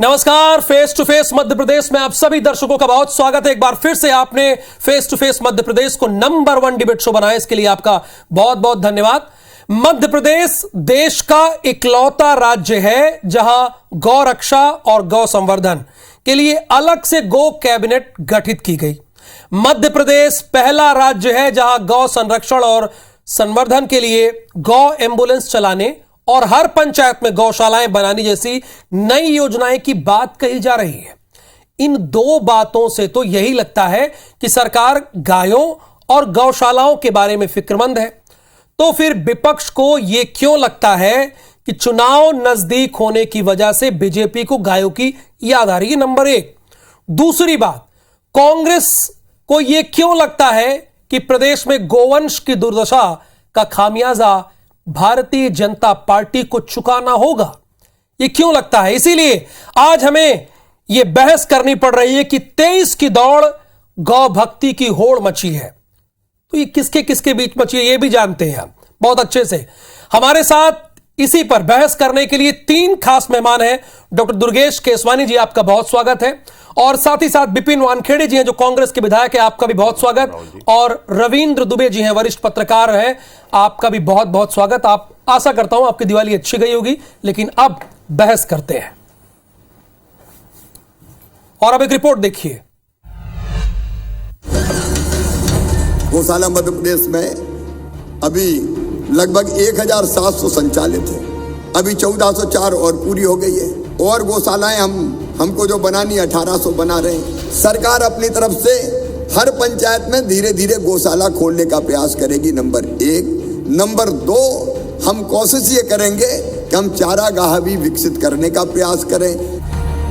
नमस्कार। Face to face Madhya प्रदेश में आप सभी दर्शकों का बहुत स्वागत है। एक बार फिर से आपने फेस टू फेस मध्य प्रदेश को नंबर 1 डिबेट शो बनाया, इसके लिए आपका बहुत बहुत धन्यवाद। मध्य प्रदेश देश का इकलौता राज्य है जहां गौ रक्षा और गौ संवर्धन के लिए अलग से गो कैबिनेट गठित की गई। मध्य प्रदेश पहला राज्य है जहां गौ संरक्षण और संवर्धन के लिए गौ एम्बुलेंस चलाने और हर पंचायत में गौशालाएं बनाने जैसी नई योजनाएं की बात कही जा रही है। इन दो बातों से तो यही लगता है कि सरकार गायों और गौशालाओं के बारे में फिक्रमंद है। तो फिर विपक्ष को यह क्यों लगता है कि चुनाव नजदीक होने की वजह से बीजेपी को गायों की याद आ रही है? नंबर 1। दूसरी बात, कांग्रेस को यह क्यों लगता है कि प्रदेश में गोवंश की दुर्दशा का खामियाजा भारतीय जनता पार्टी को चुकाना होगा? यह क्यों लगता है? इसीलिए आज हमें यह बहस करनी पड़ रही है कि 23 की दौड़ गौ भक्ति की होड़ मची है। तो ये किसके किसके बीच मची है, ये भी जानते हैं हम बहुत अच्छे से। हमारे साथ इसी पर बहस करने के लिए 3 खास मेहमान हैं। डॉक्टर दुर्गेश केसवानी जी, आपका बहुत स्वागत है। और साथ ही साथ बिपिन वानखेड़े जी हैं जो कांग्रेस के विधायक है, आपका भी बहुत स्वागत। और रविंद्र दुबे जी हैं, वरिष्ठ पत्रकार हैं, आपका भी बहुत बहुत स्वागत। आप आशा करता हूं आपकी दिवाली अच्छी गई होगी। लेकिन अब बहस करते हैं और अब एक रिपोर्ट देखिए। गौशाला मध्य प्रदेश में अभी लगभग 1700 संचालित है। अभी 1404 और पूरी हो गई है और गौशालाएं हमको जो बनानी 1800 बना रहे हैं। सरकार अपनी तरफ से हर पंचायत में धीरे धीरे गौशाला खोलने का प्रयास करेगी, नंबर 1। नंबर 2, हम कोशिश ये करेंगे कि हम चारागाह भी विकसित करने का प्रयास करें।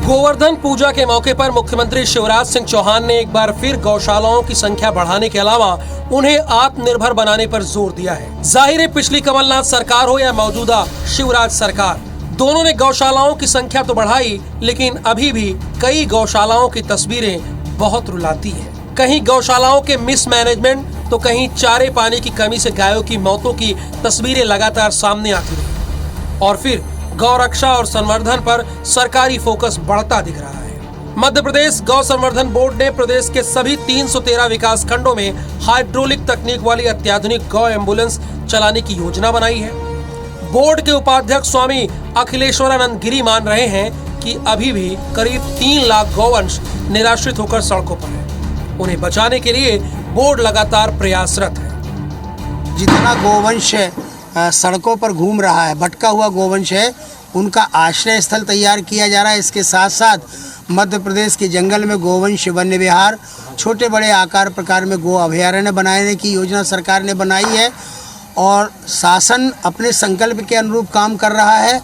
गोवर्धन पूजा के मौके पर मुख्यमंत्री शिवराज सिंह चौहान ने एक बार फिर गौशालाओं की संख्या बढ़ाने के अलावा उन्हें आत्मनिर्भर बनाने पर जोर दिया है। जाहिर है पिछली कमलनाथ सरकार हो या मौजूदा शिवराज सरकार, दोनों ने गौशालाओं की संख्या तो बढ़ाई, लेकिन अभी भी कई गौशालाओं की तस्वीरें बहुत रुलाती हैं। कहीं गौशालाओं के मिसमैनेजमेंट तो कहीं चारे पानी की कमी से गायों की मौतों की तस्वीरें लगातार सामने आती रही। और फिर गौ रक्षा और संवर्धन पर सरकारी फोकस बढ़ता दिख रहा है। मध्य प्रदेश गौ संवर्धन बोर्ड ने प्रदेश के सभी 313 विकास खंडों में हाइड्रोलिक तकनीक वाली अत्याधुनिक गौ एम्बुलेंस चलाने की योजना बनाई है। बोर्ड के उपाध्यक्ष स्वामी अखिलेश्वरानंद गिरी मान रहे हैं कि अभी भी करीब 3 लाख गौवंश निराश्रित होकर सड़कों पर है। उन्हें बचाने के लिए बोर्ड लगातार प्रयासरत है। जितना गौवंश सड़कों पर घूम रहा है, भटका हुआ गौवंश है, उनका आश्रय स्थल तैयार किया जा रहा है। इसके साथ साथ मध्य प्रदेश के जंगल में गौवंश वन्य विहार, छोटे बड़े आकार प्रकार में गो अभयारण्य बनाने की योजना सरकार ने बनाई है और शासन अपने संकल्प के अनुरूप काम कर रहा है।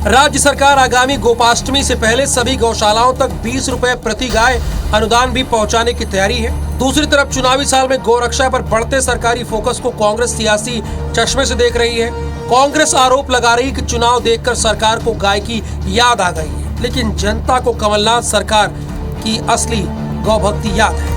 राज्य सरकार आगामी गोपाष्टमी से पहले सभी गौशालाओं तक 20 रुपए प्रति गाय अनुदान भी पहुंचाने की तैयारी है। दूसरी तरफ चुनावी साल में गौरक्षा पर बढ़ते सरकारी फोकस को कांग्रेस सियासी चश्मे से देख रही है। कांग्रेस आरोप लगा रही कि चुनाव देखकर सरकार को गाय की याद आ गई है, लेकिन जनता को कमलनाथ सरकार की असली गौभक्ति याद है।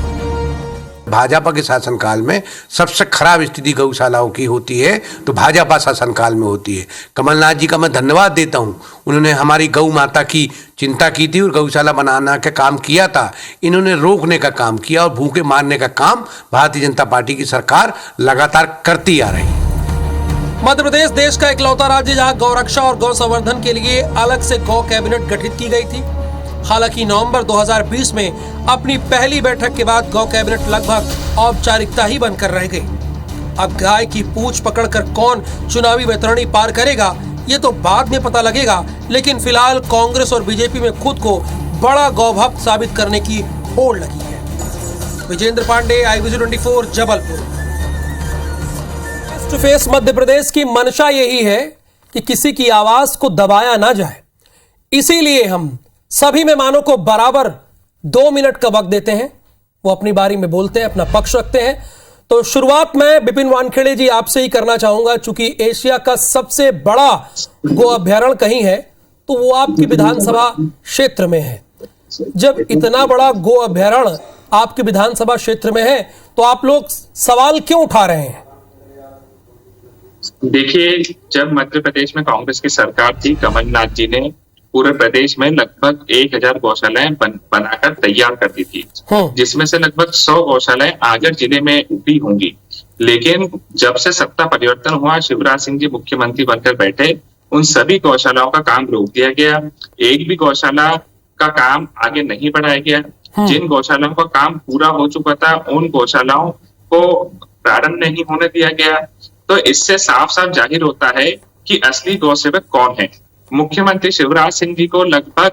भाजपा के शासनकाल में सबसे खराब स्थिति गौशालाओं की होती है तो भाजपा शासनकाल में होती है। कमलनाथ जी का मैं धन्यवाद देता हूं, उन्होंने हमारी गौ माता की चिंता की थी और गौशाला बनाना का काम किया था। इन्होंने रोकने का काम किया और भूखे मारने का काम भारतीय जनता पार्टी की सरकार लगातार करती आ रही है। मध्य प्रदेश देश का इकलौता राज्य जहां गौरक्षा और गौ संवर्धन के लिए अलग से गौ कैबिनेट गठित की गई थी। हालांकि नवंबर 2020 में अपनी पहली बैठक के बाद गौ कैबिनेट लगभग औपचारिकता ही बनकर रह गई। अब गाय की पूंछ पकड़कर कौन चुनावी वैतरणी पार करेगा ये तो बाद में पता लगेगा, लेकिन फिलहाल कांग्रेस और बीजेपी में खुद को बड़ा गौभक्त साबित करने की होड़ लगी है। Vijendra Pande, IBC24, Jabalpur. Face to face Madhya Pradesh की मंशा यही है कि किसी की आवाज को दबाया ना जाए। इसीलिए हम सभी मेहमानों को बराबर 2 मिनट का वक्त देते हैं, वो अपनी बारी में बोलते हैं, अपना पक्ष रखते हैं। तो शुरुआत में बिपिन वानखेड़े जी आपसे ही करना चाहूंगा, चूंकि एशिया का सबसे बड़ा गो अभ्यारण्य कहीं है तो वो आपकी विधानसभा क्षेत्र में है। जब इतना बड़ा गो अभ्यारण्य आपके विधानसभा क्षेत्र में है तो आप लोग सवाल क्यों उठा रहे हैं? देखिए, जब मध्य प्रदेश में कांग्रेस की सरकार थी, कमलनाथ जी ने पूरे प्रदेश में लगभग 1000 गौशालाएं बनाकर तैयार कर दी थी, जिसमें से लगभग 100 गौशालाएं आगर जिले में भी होंगी। लेकिन जब से सत्ता परिवर्तन हुआ, शिवराज सिंह जी मुख्यमंत्री बनकर बैठे, उन सभी गौशालाओं का काम रोक दिया गया। एक भी गौशाला का काम आगे नहीं बढ़ाया गया। जिन गौशालाओं का काम पूरा हो चुका था, उन गौशालाओं को प्रारंभ नहीं होने दिया गया। तो इससे साफ साफ जाहिर होता है कि असली गौ सेवक कौन है। मुख्यमंत्री शिवराज सिंह जी को लगभग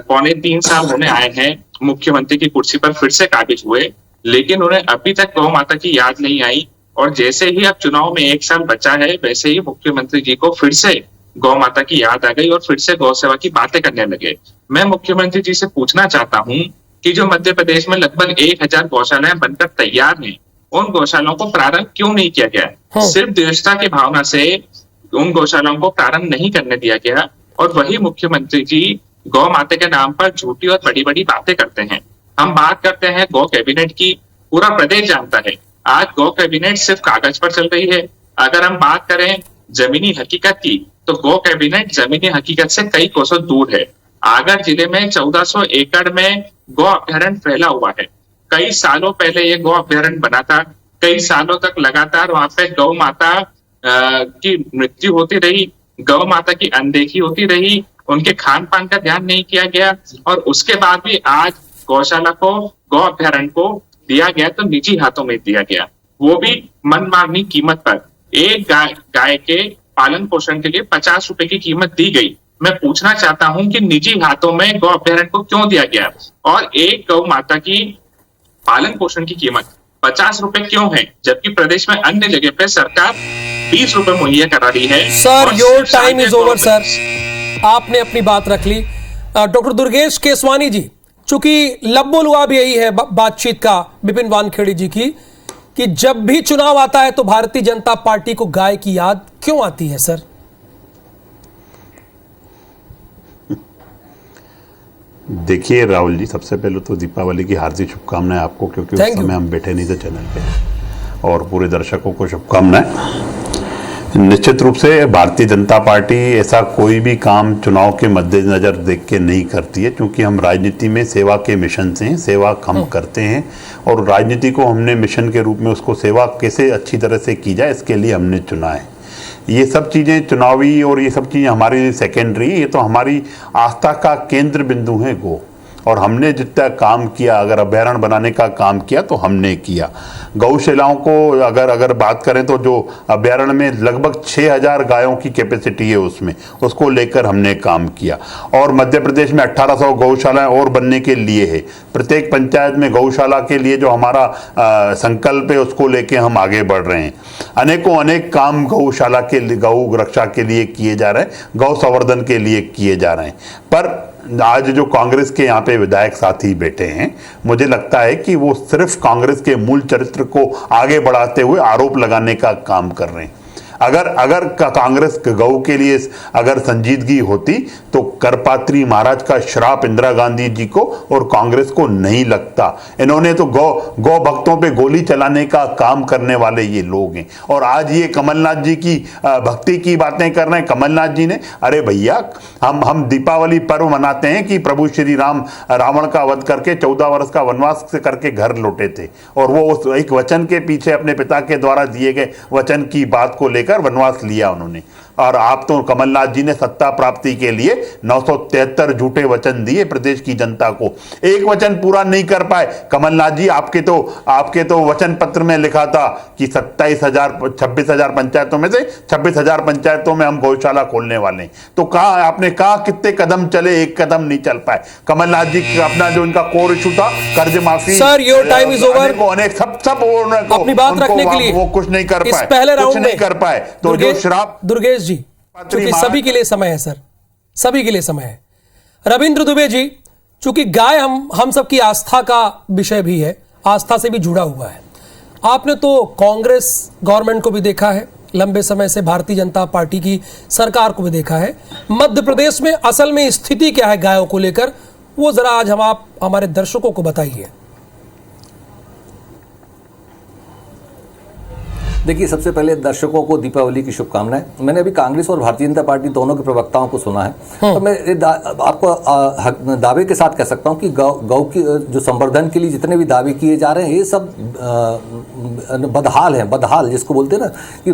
2.25 साल होने आए हैं मुख्यमंत्री की कुर्सी पर फिर से काबिज हुए, लेकिन उन्हें अभी तक गौ माता की याद नहीं आई। और जैसे ही अब चुनाव में 1 साल बचा है, वैसे ही मुख्यमंत्री जी को फिर से गौ माता की याद आ गई और फिर से गौ सेवा की बातें करने लगे। मैं मुख्यमंत्री जी से पूछना चाहता हूं कि जो मध्य प्रदेश में लगभग 1000 गौशालाएं बनकर तैयार हैं, उन गौशालाओं को प्रारंभ क्यों नहीं किया गया? सिर्फ देशता की भावना से उन गौशालाओं को प्रारंभ नहीं करने दिया गया। और वही मुख्यमंत्री जी गौ माता के नाम पर झूठी और बड़ी बड़ी बातें करते हैं। हम बात करते हैं गौ कैबिनेट की, पूरा प्रदेश जानता है आज गौ कैबिनेट सिर्फ कागज पर चल रही है। अगर हम बात करें जमीनी हकीकत की, तो गौ कैबिनेट जमीनी हकीकत से कई कोसों दूर है। आगर जिले में 1400 एकड़ में गौ अभ्यारण्य फैला हुआ है। कई सालों पहले ये गौ अभ्यारण्य बना था। कई सालों तक लगातार वहां पे गौ माता की मृत्यु होती रही, गौ माता की अनदेखी होती रही, उनके खान पान का ध्यान नहीं किया गया। और उसके बाद भी आज गौशाला को, गौ अभ्यारण्य को दिया गया तो निजी हाथों में दिया गया, वो भी मनमानी कीमत पर। एक गाय के पालन पोषण के लिए 50 रुपए की कीमत दी गई। मैं पूछना चाहता हूं कि निजी हाथों में गौ अभ्यारण्य को क्यों दिया गया और एक गौ माता की पालन पोषण की कीमत 50 रुपए क्यों है, जबकि प्रदेश में अन्य जगह पे सरकार 20 रुपए मुहैया करा रही है। Sir, your time is over sir, आपने अपनी बात रख ली। डॉक्टर दुर्गेश केसवानी जी, चूंकि लब्बो-लुआब यही है बातचीत का विपिन वानखेड़े जी की कि जब भी चुनाव आता है तो भारतीय जनता पार्टी को गाय की याद क्यों आती है सर? देखिए राहुल जी, सबसे पहले तो दीपावली की हार्दिक शुभकामनाएं आपको, क्योंकि उस समय हम बैठे नहीं थे चैनल पे, और पूरे दर्शकों को शुभकामनाएं। निश्चित रूप से भारतीय जनता पार्टी ऐसा कोई भी काम चुनाव के मद्देनजर देख के नहीं करती है, क्योंकि हम राजनीति में सेवा के मिशन से हैं, सेवा हम करते हैं और राजनीति को हमने मिशन के रूप में उसको सेवा कैसे अच्छी तरह से की जाए इसके लिए हमने चुना है। ये सब चीज़ें चुनावी और ये सब चीज़ें हमारी सेकेंडरी, ये तो हमारी आस्था का केंद्र बिंदु है गो। और हमने जितना काम किया, अगर अभ्यारण्य बनाने का काम किया तो हमने किया। गौशालाओं को अगर बात करें तो जो अभ्यारण्य में लगभग 6000 गायों की कैपेसिटी है उसमें, उसको लेकर हमने काम किया। और मध्य प्रदेश में 1800 गौशालाएं और बनने के लिए है। प्रत्येक पंचायत में गौशाला के लिए जो हमारा संकल्प है उसको लेके हम आगे बढ़ रहे हैं। अनेक काम गौशाला के लिए, गौ रक्षा के लिए किए जा रहे हैं, गौ संवर्धन के लिए किए जा रहे हैं। पर आज जो कांग्रेस के यहाँ पे विधायक साथी बैठे हैं, मुझे लगता है कि वो सिर्फ कांग्रेस के मूल चरित्र को आगे बढ़ाते हुए आरोप लगाने का काम कर रहे हैं। अगर कांग्रेस गौ के लिए अगर संजीदगी होती तो करपात्री महाराज का श्राप इंदिरा गांधी जी को और कांग्रेस को नहीं लगता। इन्होंने तो गौ भक्तों पे गोली चलाने का काम करने वाले ये लोग हैं। और आज ये कमलनाथ जी की भक्ति की बातें कर रहे हैं। कमलनाथ जी ने, अरे भैया, हम दीपावली पर्व मनाते हैं कि प्रभु श्री राम रावण का वध करके 14 वर्ष का वनवास से करके घर लौटे थे, और वो उस एक वचन के पीछे अपने पिता के द्वारा दिए गए वचन की बात को लेकर वनवास लिया उन्होंने। और आप तो कमलनाथ जी ने सत्ता प्राप्ति के लिए 973 झूठे वचन दिए प्रदेश की जनता को, एक वचन पूरा नहीं कर पाए। कमलनाथ जी, आपके तो वचन पत्र में लिखा था कि 26,000 पंचायतों में से 26,000 पंचायतों में हम गौशाला खोलने वाले हैं। तो कहा आपने, कहा कितने कदम चले, एक कदम नहीं चल पाए। कमलनाथ जी अपना जो इनका कोर इशू था, कर्ज माफी, sir, your time is over, सब अपनी बात रखने के लिए वो कुछ नहीं कर पाए, पहले राउंड नहीं कर पाए। तो जो श्राप, दुर्गेश जी, चूंकि सभी के लिए समय है सर, सभी के लिए समय है। रविंद्र दुबे जी, चूंकि गाय हम सबकी आस्था का विषय भी है, आस्था से भी जुड़ा हुआ है। आपने तो कांग्रेस गवर्नमेंट को भी देखा है, लंबे समय से भारतीय जनता पार्टी की सरकार को भी देखा है। मध्य प्रदेश में असल में स्थिति क्या है गायों को लेकर, वो जरा आज आप हमारे दर्शकों को बताइए। देखिए, सबसे पहले दर्शकों को दीपावली की शुभकामनाएं। मैंने अभी कांग्रेस और भारतीय जनता पार्टी दोनों के प्रवक्ताओं को सुना है, तो मैं आपको दावे के साथ कह सकता हूं कि गौ की जो संवर्धन के लिए जितने भी दावे किए जा रहे हैं, ये सब बदहाल हैं। बदहाल जिसको बोलते हैं ना, कि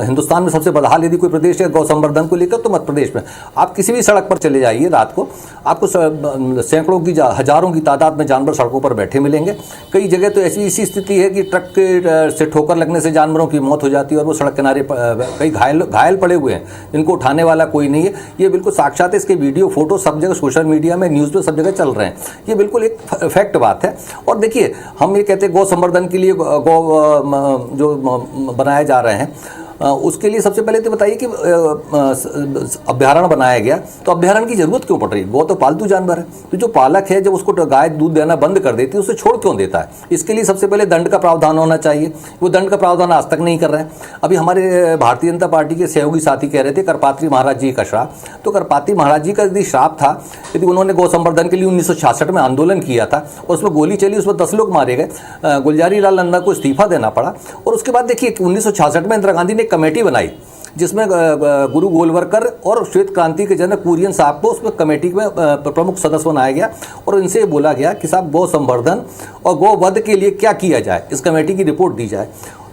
हिंदुस्तान में सबसे बदहाल यदि कोई प्रदेश है गौ संवर्धन को लेकर, तो मध्य प्रदेश में। आप किसी भी सड़क पर चले जाइए रात को, आपको सैकड़ों की हजारों की तादाद में जानवर सड़कों पर बैठे मिलेंगे। कई जगह तो ऐसी स्थिति है कि ट्रक से ठोकर लगने से जानवरों की मौत हो जाती है और वो सड़क किनारे कई घायल पड़े हुए हैं, जिनको उठाने वाला कोई नहीं है। ये बिल्कुल साक्षात है, इसके वीडियो फोटो सब जगह सोशल मीडिया में, न्यूज़ पे सब जगह चल रहे हैं। ये बिल्कुल एक फैक्ट बात है। और देखिए, हम ये कहते हैं गौ संवर्धन के लिए गौ जो बनाए जा रहे हैं, उसके लिए सबसे पहले तो बताइए कि अभ्यारण्य बनाया गया, तो अभ्यारण्य की जरूरत क्यों पड़ रही है? गौ तो पालतू जानवर है, तो जो पालक है जब उसको गाय दूध देना बंद कर देती है, उसे छोड़ क्यों देता है? इसके लिए सबसे पहले दंड का प्रावधान होना चाहिए। वो दंड का प्रावधान आज तक नहीं कर रहे हैं। अभी हमारे भारतीय जनता पार्टी के सहयोगी साथी कह रहे थे करपात्री महाराज जी का श्राप, तो करपात्री महाराज जी का यदि श्राप था, यदि उन्होंने गौ संवर्धन के लिए 1966 में आंदोलन किया था और उसमें गोली चली, उसमें 10 लोग मारे गए, गुलजारी लाल नंदा को इस्तीफा देना पड़ा। और उसके बाद देखिए 1966 में इंदिरा गांधी ने कमेटी बनाई, जिसमें गुरु गोलवलकर और श्वेत क्रांति के जनक कुरियन साहब को उसमें कमेटी में प्रमुख सदस्य बनाया गया और इनसे बोला गया कि साहब गौ संवर्धन और गौ वध के लिए क्या किया जाए, इस कमेटी की रिपोर्ट दी जाए।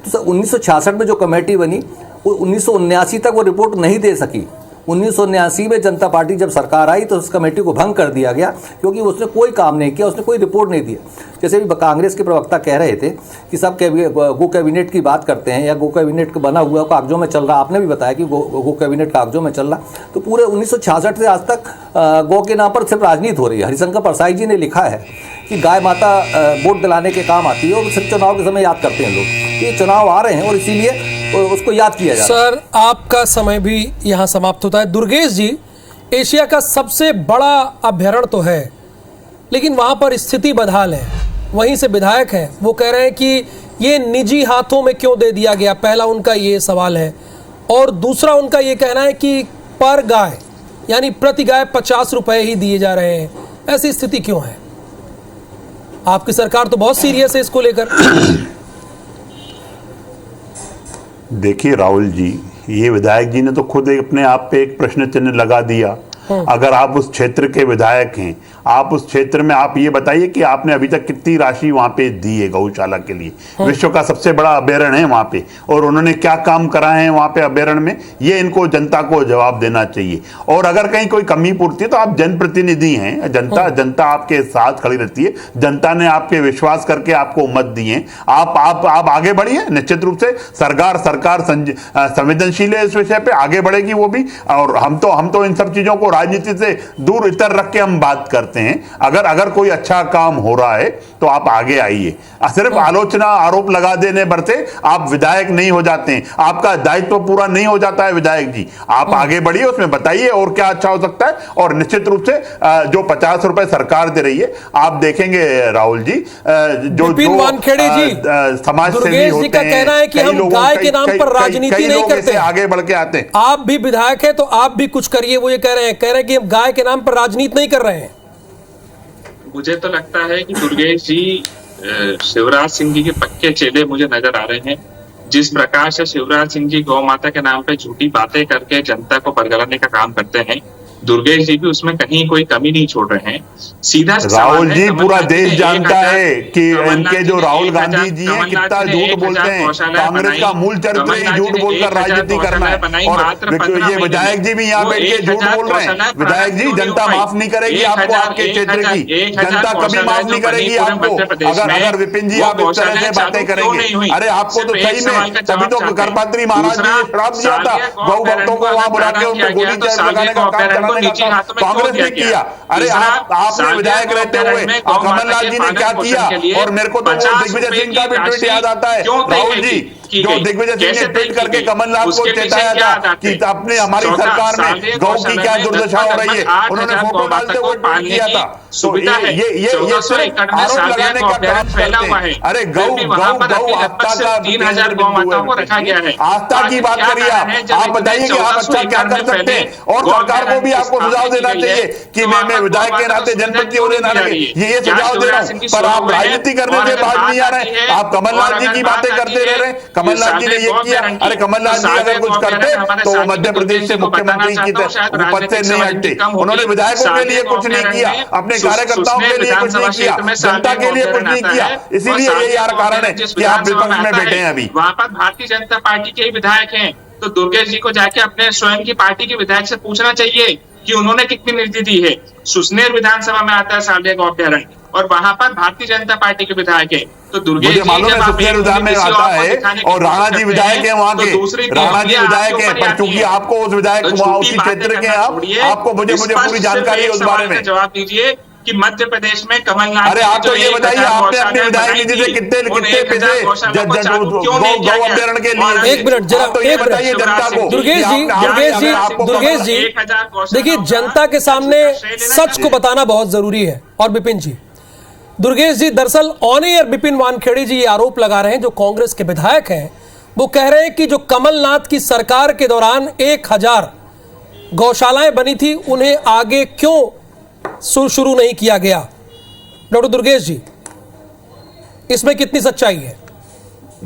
तो 1966 में जो कमेटी बनी, वो 1979 तक वो रिपोर्ट नहीं दे सकी। 1979 में जनता पार्टी जब सरकार आई तो उस कमेटी को भंग कर दिया गया, क्योंकि उसने कोई काम नहीं किया, उसने कोई रिपोर्ट नहीं दिया। जैसे भी कांग्रेस के प्रवक्ता कह रहे थे कि सब गो कैबिनेट की बात करते हैं या गो कैबिनेट बना हुआ कागजों में चल रहा, आपने भी बताया कि गो कैबिनेट कागजों में चल रहा, तो पूरे 1966 से आज तक गौ के नाम पर सिर्फ राजनीति हो रही है। हरिशंकर परसाई जी ने लिखा है कि गाय माता वोट दिलाने के काम आती है और सिर्फ चुनाव के समय याद करते हैं लोग। ये चुनाव आ रहे हैं और इसीलिए उसको याद किया जाए। सर, आपका समय भी यहाँ समाप्त होता है। दुर्गेश जी, एशिया का सबसे बड़ा अभ्यारण्य तो है, लेकिन वहां पर स्थिति बदहाल है। वहीं से विधायक हैं, वो कह रहे हैं कि ये निजी हाथों में क्यों दे दिया गया। पहला उनका ये सवाल है, और दूसरा उनका ये कहना है कि पर गाय यानी प्रति गाय 50 रुपए ही दिए जा रहे हैं। ऐसी स्थिति क्यों है? आपकी सरकार तो बहुत सीरियस है इसको लेकर। देखिए राहुल जी, ये विधायक जी ने तो खुद अपने आप पे एक प्रश्न चिन्ह लगा दिया। अगर आप उस क्षेत्र के विधायक हैं, आप उस क्षेत्र में आप ये बताइए कि आपने अभी तक कितनी राशि वहां पे दी है गौशाला के लिए। विश्व का सबसे बड़ा अभ्यारण्य है वहां पे, और उन्होंने क्या काम कराए हैं वहां पे अभ्यारण्य में, ये इनको जनता को जवाब देना चाहिए। और अगर कहीं कोई कमी पूर्ति है तो आप जनप्रतिनिधि हैं, जनता आपके साथ खड़ी रहती है, जनता ने आपके विश्वास करके आपको मत दिए। आप आगे बढ़िए। निश्चित रूप से सरकार संवेदनशील है इस विषय पे, आगे बढ़ेगी वो भी। और हम तो इन सब चीजों को राजनीति से दूर इतर रख के हम बात करते हैं। अगर कोई अच्छा काम हो रहा है तो आप आगे आइए। सिर्फ आलोचना आरोप लगा देने भर से आप विधायक नहीं हो जाते हैं, आपका दायित्व पूरा नहीं हो जाता है विधायक जी। आप आगे बढ़िए, उसमें बताइए और क्या अच्छा हो सकता है। और निश्चित रूप से जो 50 रुपए सरकार दे रही है, आप देखेंगे राहुल जी, जो समाज सेवी होते हैं, कहना है कि हम गाय के नाम पर राजनीति नहीं करते, आगे बढ़ के आते हैं। आप भी विधायक हैं तो आप भी कुछ करिए। वो ये कह रहे हैं कि हम गाय के नाम पर राजनीति नहीं कर रहे हैं। मुझे तो लगता है कि दुर्गेश जी शिवराज सिंह जी के पक्के चेले मुझे नजर आ रहे हैं। जिस प्रकार से शिवराज सिंह जी गौ माता के नाम पे झूठी बातें करके जनता को बरगलाने का काम करते हैं, दुर्गेश जी भी उसमें कहीं कोई कमी नहीं छोड़ रहे हैं। सीधा राहुल जी, पूरा देश जानता है कि इनके जो राहुल गांधी जी हैं कितना झूठ बोलते हैं। कांग्रेस का मूल चरित्र ही झूठ बोलकर राजनीति करना है। और ये विधायक जी भी यहाँ बैठ के झूठ बोल रहे हैं। विधायक जी, जनता माफ नहीं करेगी आपको, आपके क्षेत्र की जनता कभी माफ नहीं करेगी आपको, अगर विपिन जी आप इस तरह से बातें करेंगे। अरे आपको तो सही में, तभी तो करपात्री महाराज जी ने श्राप दिया था गौ भक्तों को वहां बुला के उनको गोली लगाने का काम। कांग्रेस ने किया। अरे आपने विधायक रहते हुए कमलनाथ जी ने क्या किया। और मेरे को तो दिग्विजय सिंह का भी ट्वीट याद आता है राहुल जी, जो दिग्विजय सिंह ने ट्वीट करके कमलनाथ को चेताया था कि अपने हमारी सरकार में गौ की क्या दुर्दशा हो रही है। उन्होंने फोटो डालते हुए ट्वीट किया था। तो ये सिर्फ आरोप लगाने का काम करते हैं। अरे गौ आस्था का 3000 गौ माताओं को रखा गया है। आस्था की बात करिए आप बताइए कि आप अच्छा क्या कर सकते हैं। और सरकार को भी आपको सुझाव देना चाहिए कि मैं विधायक के नाते जनप्रति होने ना लगे, ये सुझाव दे रहा हूं। पर आप राजनीति करने से बात नहीं आ रहे, आप कमलनाथ जी की बातें करते रह रहे हैं। कमलनाथ जी ने ये किया। अरे कमलनाथ जी अगर कुछ करते तो मध्य प्रदेश से मुख्यमंत्री की पद से नहीं हटते। उन्होंने विधायकों के लिए कुछ नहीं किया, अपने कार्यकर्ताओं के लिए कुछ नहीं किया, जनता के लिए कुछ नहीं किया। इसीलिए यही यार कारण है कि आप विपक्ष में बैठे हैं। अभी वहां पर भारतीय जनता पार्टी के ही विधायक हैं, तो दुर्गेश जी को जाके अपने स्वयं की पार्टी के विधायक से पूछना चाहिए कि उन्होंने कितनी निधि दी है। सुसनेर विधानसभा में आता है साले का अभ्यारण्य, और वहां पर भारतीय जनता पार्टी के विधायक है। तो दुर्गेश जी मालूम है सुसनेर विधान में आता है और राणा जी विधायक है वहाँ के, राणा जी विधायक है, पर चूंकि आपको उस विधायक वहाँ उसी क्षेत्र के आपको मुझे पूरी जानकारी है उस बारे में। जवाब दीजिए कि मध्य प्रदेश में कमलनाथ, अरे आप तो ये बताइए आपने अपनी विधायक निधि से कितने पैसे गौ अभ्यारण्य के लिए। एक मिनट जरा, एक बताइए जनता को। दुर्गेश जी, देखिए जनता के सामने सच को बताना बहुत जरूरी है। और विपिन जी, दुर्गेश जी, दरअसल ऑन एयर विपिन वानखेड़े जी ये आरोप लगा रहे हैं, जो कांग्रेस के विधायक हैं, वो कह रहे हैं कि जो कमलनाथ की सरकार के दौरान 1000 गौशालाएं बनी थी, उन्हें आगे क्यों शुरू नहीं किया गया। डॉक्टर दुर्गेश जी, इसमें कितनी सच्चाई है?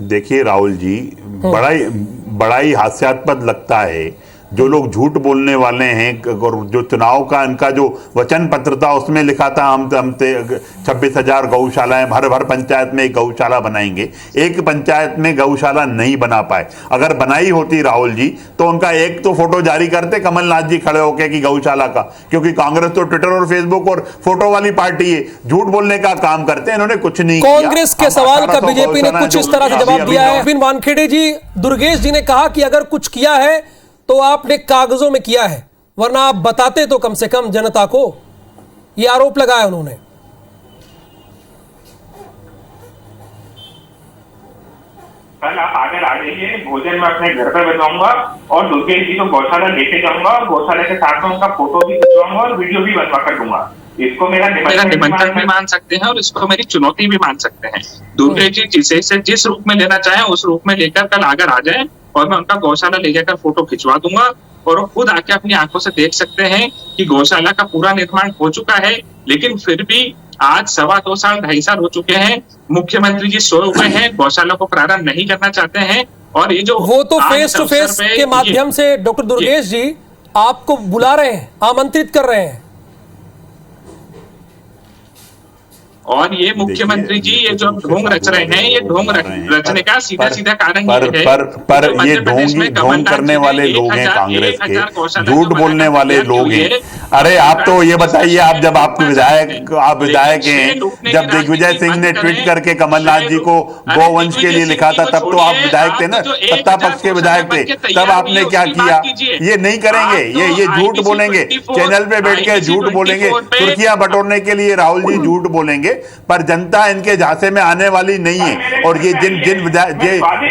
देखिए राहुल जी, बड़ा ही हास्यास्पद लगता है जो लोग झूठ बोलने वाले हैं। और जो चुनाव का इनका जो वचन पत्र था उसमें लिखा था हम 26,000 गौशालाएं हर पंचायत में एक गौशाला बनाएंगे। एक पंचायत में गौशाला नहीं बना पाए। अगर बनाई होती राहुल जी तो उनका एक तो फोटो जारी करते कमलनाथ जी खड़े होकर कि गौशाला का, क्योंकि कांग्रेस तो ट्विटर और फेसबुक और फोटो वाली पार्टी है, झूठ बोलने का काम करते हैं। इन्होंने कुछ नहीं किया। कांग्रेस के सवाल का बीजेपी ने कुछ इस तरह से जवाब दिया है। विपिन वानखेड़े जी, दुर्गेश जी ने कहा कि अगर कुछ किया है तो आपने कागजों में किया है, वरना आप बताते तो कम से कम जनता को। यह आरोप लगाया उन्होंने। कल आप आगे आ जाइए, भोजन मैं अपने घर पर बनवाऊंगा और दुर्गेश जी को गौशाला लेके जाऊंगा और गौशाला के साथ में उनका फोटो भी खिंचवाऊंगा और वीडियो भी बनवा कर दूंगा। इसको मेरा निमंत्रण भी मान सकते हैं और इसको मेरी चुनौती भी मान सकते हैं। दुर्गेश जी जिस रूप में लेना चाहे उस रूप में लेकर कल आकर आ जाए और मैं उनका गौशाला ले जाकर फोटो खिंचवा दूंगा और वो खुद आके अपनी आंखों से देख सकते हैं कि गौशाला का पूरा निर्माण हो चुका है। लेकिन फिर भी आज 2.25 साल 2.5 साल हो चुके हैं, मुख्यमंत्री जी सोए हुए हैं, गौशाला को प्रारंभ नहीं करना चाहते हैं। और ये जो वो तो फेस टू फेस के माध्यम से डॉक्टर दुर्गेश जी आपको बुला रहे हैं, आमंत्रित कर रहे हैं। और ये मुख्यमंत्री जी ये जो ढोंग रच रहे हैं, ये ढोंग रचने का सीधा कारण ये है। पर ये ढोंग करने वाले लोग हैं कांग्रेस के, झूठ बोलने वाले लोग हैं। अरे आप तो ये बताइए, आप जब आप विधायक हैं, जब दिग्विजय सिंह ने ट्वीट करके कमलनाथ जी को गौवंश के लिए लिखा था, तब तो आप विधायक थे ना, सत्ता पक्ष के विधायक थे, तब आपने क्या किया? ये नहीं करेंगे, ये झूठ बोलेंगे, चैनल पे बैठ के झूठ बोलेंगे, सुर्खियां बटोरने के लिए राहुल जी झूठ बोलेंगे, पर जनता इनके झांसे में आने वाली नहीं है। और ये जिन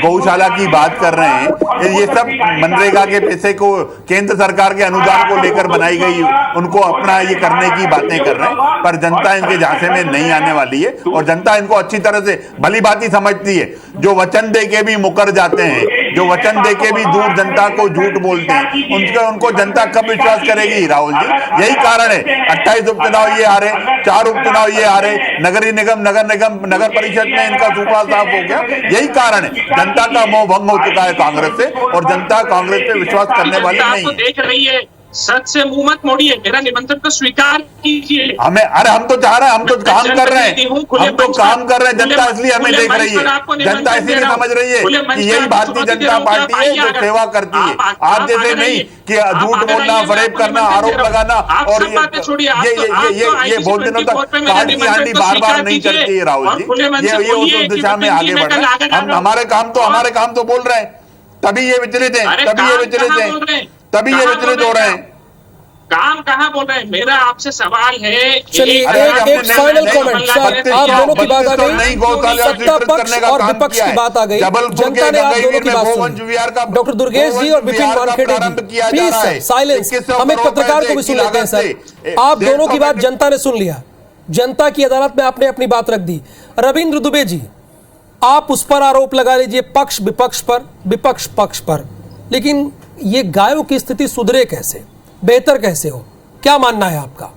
गौशाला की बात कर रहे हैं, ये सब मनरेगा के पैसे को केंद्र सरकार के अनुदान को लेकर बनाई गई, उनको अपना ये करने की बातें कर रहे हैं, पर जनता इनके झांसे में नहीं आने वाली है। और जनता इनको अच्छी तरह से भली भांति समझती है। जो वचन दे के भी मुकर जाते हैं, जो वचन दे के भी दूर जनता को झूठ बोलते हैं, उनको जनता कब विश्वास करेगी राहुल जी? यही कारण है 28 उपचुनाव ये आ रहे, 4 उपचुनाव ये आ रहे, नगर निगम नगर परिषद में इनका सूपा साफ हो गया। यही कारण है, जनता का मोह भंग हो चुका है कांग्रेस से और जनता कांग्रेस पे विश्वास करने वाली नहीं है। देख रही है, सच से मुंह मत मोड़िए, मेरा निमंत्रण को स्वीकार कीजिए। हम तो चाह रहे हैं, हम तो काम कर रहे हैं, हम तो काम कर रहे हैं। जनता इसलिए हमें देख रही है, जनता इसीलिए समझ रही है कि यही भारतीय जनता पार्टी है जो सेवा करती है। आप जैसे नहीं कि झूठ बोलना, फरेब करना, आरोप लगाना और ये बहुत दिनों तक काट की हांडी बार नहीं चलती है राहुल जी। ये उस दिशा में आगे बढ़ रहे हैं। हम हमारे काम तो बोल रहे हैं, तभी ये विचलित है, तभी ये विचलित हो रहे हैं। काम कहाँ बोल रहे हैं? मेरा आपसे सवाल है। चलिए एक फाइनल कमेंट सर, आप दोनों की बात आ गई, सत्ता पक्ष और विपक्ष की बात आ गई, जनता ने आप दोनों की बात सुनी। डॉक्टर दुर्गेश जी और विपिन वानखेड़े जी, प्लीज सर साइलेंस, हम एक पत्रकार को भी सुन लेते हैं सर। आप दोनों की बात जनता ने सुन लिया, जनता की अदालत में आपने अपनी बात रख दी। रविंद्र दुबे जी, आप उस पर आरोप लगा लीजिए, पक्ष विपक्ष पर, विपक्ष पक्ष पर, लेकिन ये गायों की स्थिति सुधरे कैसे, बेहतर कैसे हो? क्या मानना है आपका?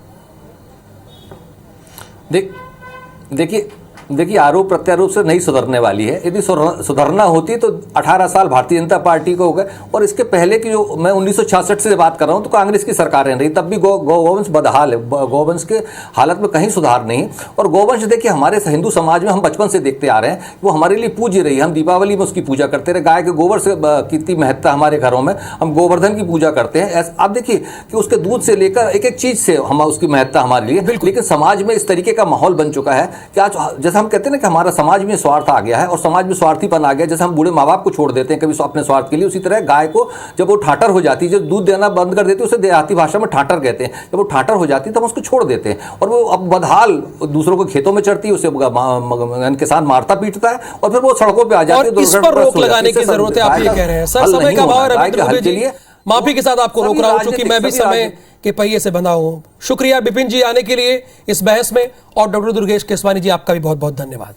देखिए देखिए, आरोप प्रत्यारोप से नहीं सुधरने वाली है। यदि सुधरना होती तो 18 साल भारतीय जनता पार्टी को हो गए, और इसके पहले की जो मैं 1966 से बात कर रहा हूं तो कांग्रेस की सरकारें रही, तब भी गौवंश बदहाल है, गौवंश के हालत में कहीं सुधार नहीं। और गौवंश देखिए हमारे हिंदू समाज में हम बचपन से देखते आ रहे हैं, वो हमारे लिए पूज्य रही है। हम दीपावली में उसकी पूजा करते रहे, गाय के गोबर से कितनी महत्ता हमारे घरों में, हम गोवर्धन की पूजा करते हैं। आप देखिए कि उसके दूध से लेकर एक एक चीज से हम उसकी महत्ता हमारे लिए, लेकिन समाज में इस तरीके का माहौल बन चुका है कि आज जैसे हम कहते हैं ना कि हमारा समाज में स्वार्थ आ गया है और समाज में स्वार्थीपन आ गया। जैसे हम बूढ़े माँ बाप को छोड़ देते हैं कभी अपने स्वार्थ के लिए, उसी तरह गाय को जब वो ठाटर हो जाती है, जब दूध देना बंद कर देती है, उसे देहाती भाषा में ठाटर कहते हैं, जब वो ठाटर हो जाती है तो हम उसको छोड़ देते हैं और वो अब बदहाल दूसरों को खेतों में चढ़ती है, उसे किसान मारता पीटता है और फिर वो सड़कों पर आ जाती है। इस पर रोक लगाने की जरूरत है, आप ये कह रहे हैं। सर, समय का अभाव है, माफी के साथ आपको रोक रहा हूं क्योंकि मैं भी समय के पहिए से बंधा हूं। शुक्रिया विपिन जी आने के लिए इस बहस में, और डॉक्टर दुर्गेश केसवानी जी आपका भी बहुत बहुत धन्यवाद।